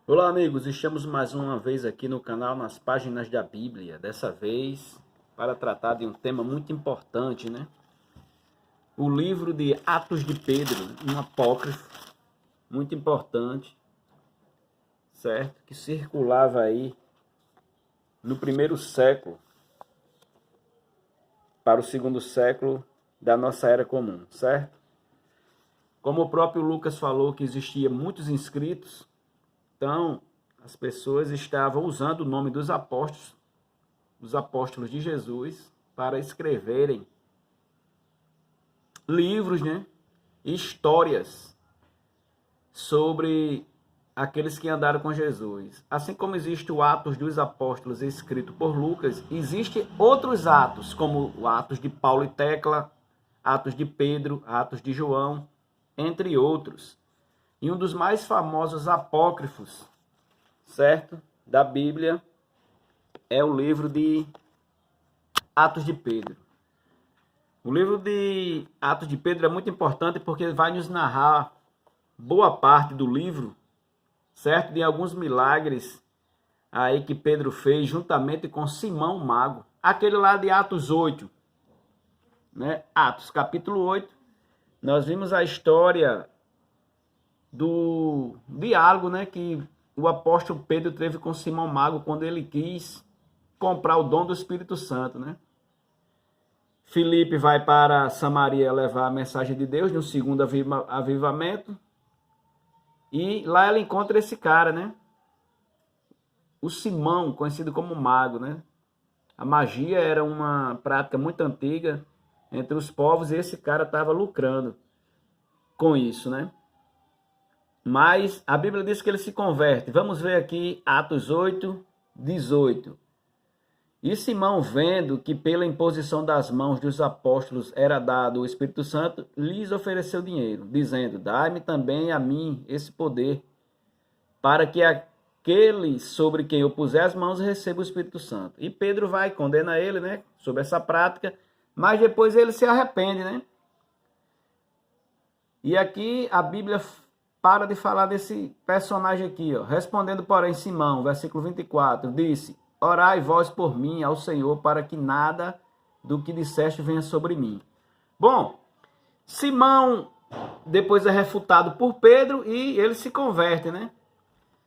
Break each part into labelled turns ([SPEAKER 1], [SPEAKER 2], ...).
[SPEAKER 1] Olá, amigos, estamos mais uma vez aqui no canal Nas Páginas da Bíblia. Dessa vez para tratar de um tema muito importante, né? O livro de Atos de Pedro, um apócrifo muito importante, certo? Que circulava aí no primeiro século para o segundo século da nossa era comum, certo? Como o próprio Lucas falou que existia muitos inscritos, então as pessoas estavam usando o nome dos apóstolos de Jesus para escreverem livros, né? Histórias sobre aqueles que andaram com Jesus. Assim como existe o Atos dos Apóstolos escrito por Lucas, existem outros atos, como o Atos de Paulo e Tecla, Atos de Pedro, Atos de João, entre outros. E um dos mais famosos apócrifos, certo? Da Bíblia é o livro de Atos de Pedro. O livro de Atos de Pedro é muito importante porque ele vai nos narrar boa parte do livro, certo? De alguns milagres aí que Pedro fez juntamente com Simão Mago. Aquele lá de Atos 8, né? Atos capítulo 8, nós vimos a história do diálogo, né, que o apóstolo Pedro teve com Simão Mago quando ele quis comprar o dom do Espírito Santo, né? Filipe vai para Samaria levar a mensagem de Deus, no segundo avivamento. E lá ela encontra esse cara, né? O Simão, conhecido como mago, né? A magia era uma prática muito antiga entre os povos e esse cara estava lucrando com isso, né? Mas a Bíblia diz que ele se converte. Vamos ver aqui Atos 8, 18. E Simão, vendo que pela imposição das mãos dos apóstolos era dado o Espírito Santo, lhes ofereceu dinheiro, dizendo: dai-me também a mim esse poder, para que aquele sobre quem eu puser as mãos receba o Espírito Santo. E Pedro vai, condena ele, né, sobre essa prática, mas depois ele se arrepende, né? E aqui a Bíblia para de falar desse personagem aqui, ó. Respondendo, porém, Simão, versículo 24, disse: orai vós por mim ao Senhor, para que nada do que disseste venha sobre mim. Bom, Simão depois é refutado por Pedro e ele se converte, né?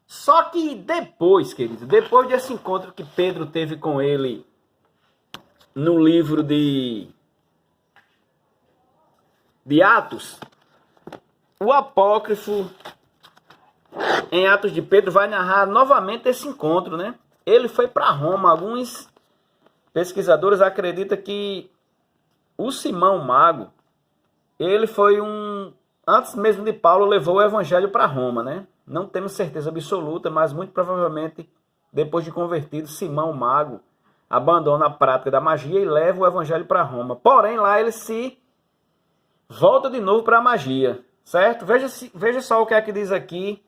[SPEAKER 1] Só que depois, querido, depois desse encontro que Pedro teve com ele no livro de Atos, o apócrifo em Atos de Pedro vai narrar novamente esse encontro, né? Ele foi para Roma. Alguns pesquisadores acreditam que o Simão Mago, ele foi antes mesmo de Paulo, levou o evangelho para Roma, né? Não temos certeza absoluta, mas muito provavelmente, depois de convertido, Simão Mago abandona a prática da magia e leva o evangelho para Roma. Porém, lá ele se volta de novo para a magia, certo? Veja só o que é que diz aqui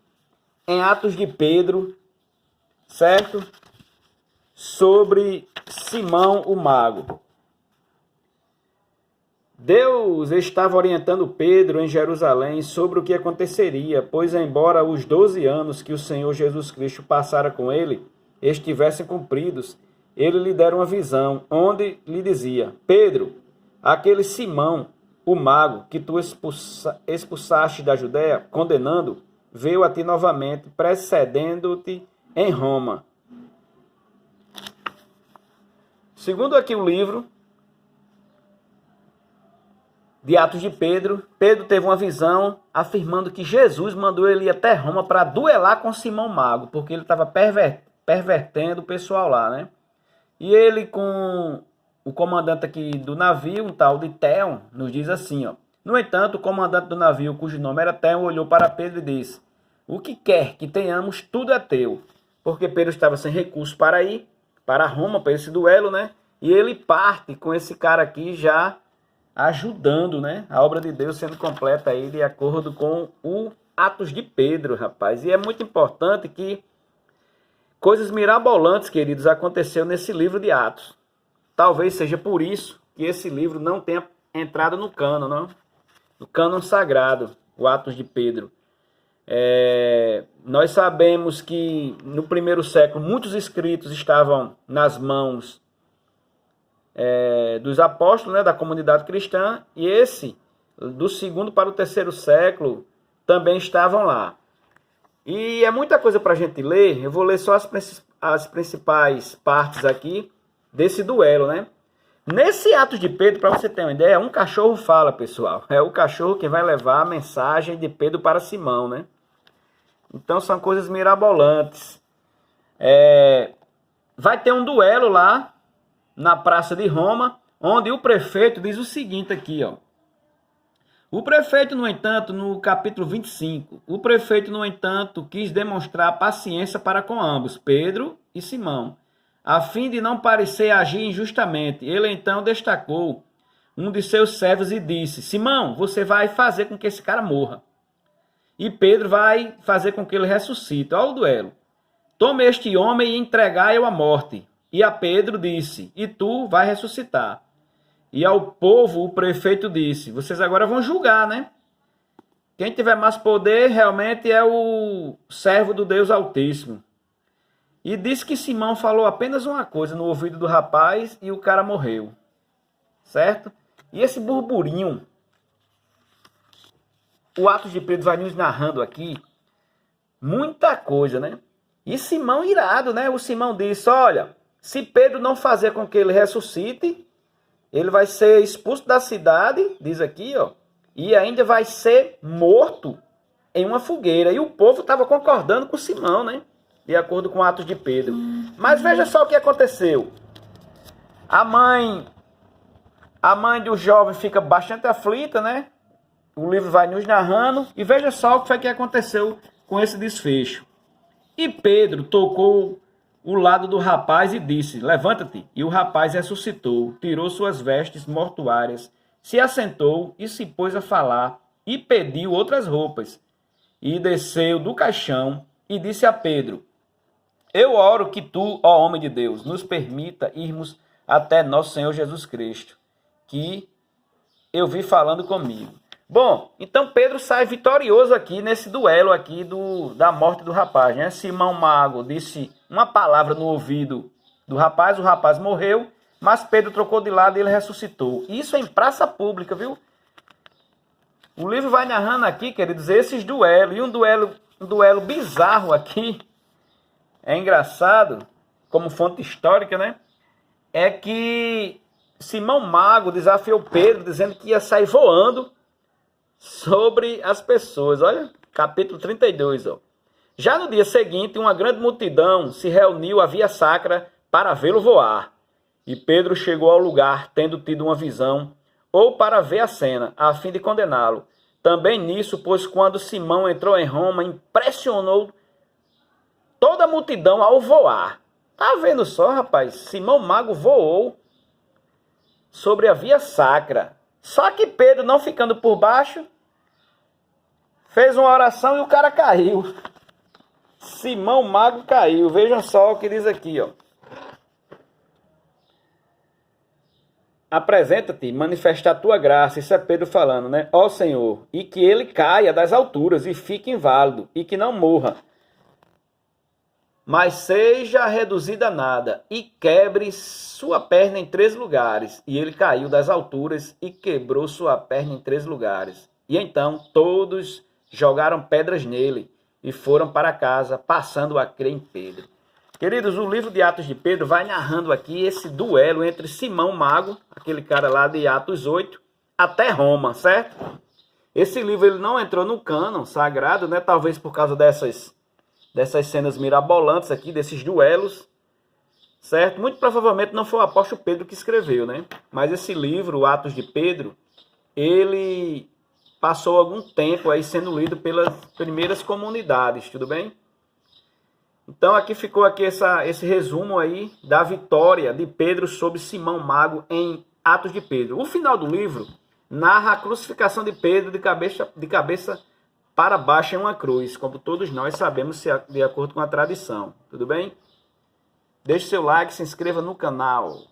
[SPEAKER 1] em Atos de Pedro, certo? Sobre Simão o Mago. Deus estava orientando Pedro em Jerusalém sobre o que aconteceria, pois embora os 12 anos que o Senhor Jesus Cristo passara com ele estivessem cumpridos, ele lhe dera uma visão, onde lhe dizia: Pedro, aquele Simão, o mago, que tu expulsaste da Judéia, condenando, veio a ti novamente, precedendo-te em Roma. Segundo aqui o livro de Atos de Pedro, Pedro teve uma visão afirmando que Jesus mandou ele ir até Roma para duelar com Simão Mago, porque ele estava pervertendo o pessoal lá, né? E ele, com o comandante aqui do navio, um tal de Theon, nos diz assim, ó: no entanto, o comandante do navio, cujo nome era Theon, olhou para Pedro e disse: o que quer que tenhamos, tudo é teu. Porque Pedro estava sem recursos para ir para Roma, para esse duelo, né? E ele parte com esse cara aqui já ajudando, né? A obra de Deus sendo completa aí de acordo com o Atos de Pedro, rapaz. E é muito importante que coisas mirabolantes, queridos, aconteceram nesse livro de Atos. Talvez seja por isso que esse livro não tenha entrado no cânon, não? No cânon sagrado, o Atos de Pedro. Nós sabemos que no primeiro século muitos escritos estavam nas mãos dos apóstolos, né, da comunidade cristã, e esse, do segundo para o terceiro século, também estavam lá. E é muita coisa para a gente ler, eu vou ler só as principais partes aqui desse duelo, né? Nesse Atos de Pedro, para você ter uma ideia, um cachorro fala, pessoal. É o cachorro que vai levar a mensagem de Pedro para Simão, né? Então são coisas mirabolantes. Vai ter um duelo lá na Praça de Roma, onde o prefeito diz o seguinte aqui, ó. O prefeito, no entanto, no capítulo 25, o prefeito, no entanto, quis demonstrar paciência para com ambos, Pedro e Simão, a fim de não parecer agir injustamente. Ele então destacou um de seus servos e disse: Simão, você vai fazer com que esse cara morra. E Pedro vai fazer com que ele ressuscite. Olha o duelo. Tome este homem e entregai-o à morte. E a Pedro disse: e tu vai ressuscitar. E ao povo o prefeito disse: vocês agora vão julgar, né? Quem tiver mais poder realmente é o servo do Deus Altíssimo. E disse que Simão falou apenas uma coisa no ouvido do rapaz e o cara morreu. Certo? E esse burburinho, o Atos de Pedro vai nos narrando aqui muita coisa, né? E Simão irado, né? O Simão disse: olha, se Pedro não fazer com que ele ressuscite, ele vai ser expulso da cidade, diz aqui, ó, e ainda vai ser morto em uma fogueira. E o povo estava concordando com Simão, né? De acordo com Atos de Pedro. Mas veja só o que aconteceu. A mãe do jovem fica bastante aflita, né? O livro vai nos narrando. E veja só o que foi que aconteceu com esse desfecho. E Pedro tocou o lado do rapaz e disse: levanta-te. E o rapaz ressuscitou, tirou suas vestes mortuárias, se assentou e se pôs a falar, e pediu outras roupas. E desceu do caixão e disse a Pedro: eu oro que tu, ó homem de Deus, nos permita irmos até nosso Senhor Jesus Cristo, que eu vi falando comigo. Bom, então Pedro sai vitorioso aqui nesse duelo aqui da morte do rapaz, né? Simão Mago disse uma palavra no ouvido do rapaz, o rapaz morreu, mas Pedro trocou de lado e ele ressuscitou. Isso em praça pública, viu? O livro vai narrando aqui, queridos, esses duelos, e um duelo bizarro aqui, é engraçado, como fonte histórica, né? É que Simão Mago desafiou Pedro, dizendo que ia sair voando sobre as pessoas. Olha, capítulo 32, ó. Já no dia seguinte, uma grande multidão se reuniu à via sacra para vê-lo voar. E Pedro chegou ao lugar, tendo tido uma visão, ou para ver a cena, a fim de condená-lo. Também nisso, pois quando Simão entrou em Roma, impressionou toda a multidão ao voar. Tá vendo só, rapaz? Simão Mago voou sobre a via sacra. Só que Pedro, não ficando por baixo, fez uma oração e o cara caiu. Simão Mago caiu. Vejam só o que diz aqui, ó. Apresenta-te, manifesta a tua graça. Isso é Pedro falando, né? Ó Senhor, e que ele caia das alturas e fique inválido, e que não morra, mas seja reduzida a nada, e quebre sua perna em 3 lugares. E ele caiu das alturas e quebrou sua perna em 3 lugares. E então todos jogaram pedras nele e foram para casa, passando a crer em Pedro. Queridos, o livro de Atos de Pedro vai narrando aqui esse duelo entre Simão Mago, aquele cara lá de Atos 8, até Roma, certo? Esse livro ele não entrou no cânon sagrado, né? Talvez por causa dessas cenas mirabolantes aqui, desses duelos, certo? Muito provavelmente não foi o apóstolo Pedro que escreveu, né? Mas esse livro, Atos de Pedro, ele passou algum tempo aí sendo lido pelas primeiras comunidades, tudo bem? Então aqui ficou aqui esse resumo aí da vitória de Pedro sobre Simão Mago em Atos de Pedro. O final do livro narra a crucificação de Pedro de cabeça para baixo em uma cruz, como todos nós sabemos, de acordo com a tradição. Tudo bem? Deixe seu like, se inscreva no canal.